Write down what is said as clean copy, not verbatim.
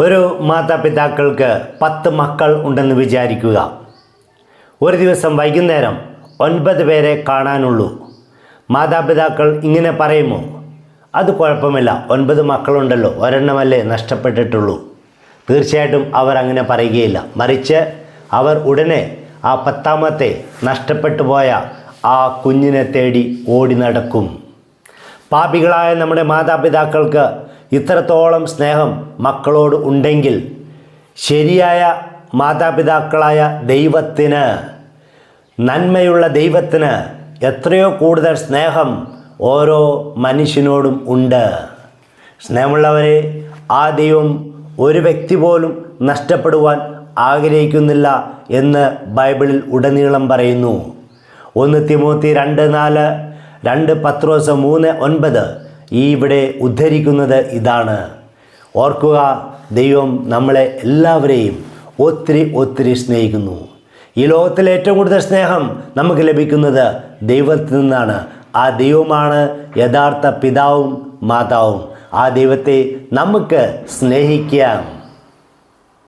ഒരു മാതാപിതാക്കൾക്ക് 10 മക്കൾ ഉണ്ടെന്ന് വിചാരിക്കുക. ഒരു ദിവസം വൈകുന്നേരം 9 പേരെ കാണാനുള്ളൂ. മാതാപിതാക്കൾ ഇങ്ങനെ പറയുമോ? അത് കുഴപ്പമില്ല, 9 മക്കളുണ്ടല്ലോ, ഒരെണ്ണമല്ലേ നഷ്ടപ്പെട്ടിട്ടുള്ളൂ. തീർച്ചയായിട്ടും അവർ അങ്ങനെ പറയുകയില്ല. മറിച്ച് അവർ ഉടനെ ആ 10ാമത്തെ നഷ്ടപ്പെട്ടു പോയ ആ കുഞ്ഞിനെ തേടി ഓടി നടക്കും. പാപികളായ നമ്മുടെ മാതാപിതാക്കൾക്ക് ഇത്രത്തോളം സ്നേഹം മക്കളോട് ഉണ്ടെങ്കിൽ ശരിയായ മാതാപിതാക്കളായ ദൈവത്തിന്, നന്മയുള്ള ദൈവത്തിന് എത്രയോ കൂടുതൽ സ്നേഹം ഓരോ മനുഷ്യനോടും ഉണ്ട്. സ്നേഹമുള്ളവരെ, ആ ദൈവം ഒരു വ്യക്തി പോലും നഷ്ടപ്പെടുവാൻ ആഗ്രഹിക്കുന്നില്ല എന്ന് ബൈബിളിൽ ഉടനീളം പറയുന്നു. 1 തിമോത്തി 2:4, 2 പത്രോസ് 3:9 ഇവിടെ ഉദ്ധരിക്കുന്നത് ഇതാണ്. ഓർക്കുക, ദൈവം നമ്മളെ എല്ലാവരെയും ഒത്തിരി സ്നേഹിക്കുന്നു. ഈ ലോകത്തിലെ ഏറ്റവും കൂടുതൽ സ്നേഹം നമുക്ക് ലഭിക്കുന്നത് ദൈവത്തിൽ നിന്നാണ്. ആ ദൈവമാണ് യഥാർത്ഥ പിതാവും മാതാവും. ആ ദൈവത്തെ നമുക്ക് സ്നേഹിക്കാം.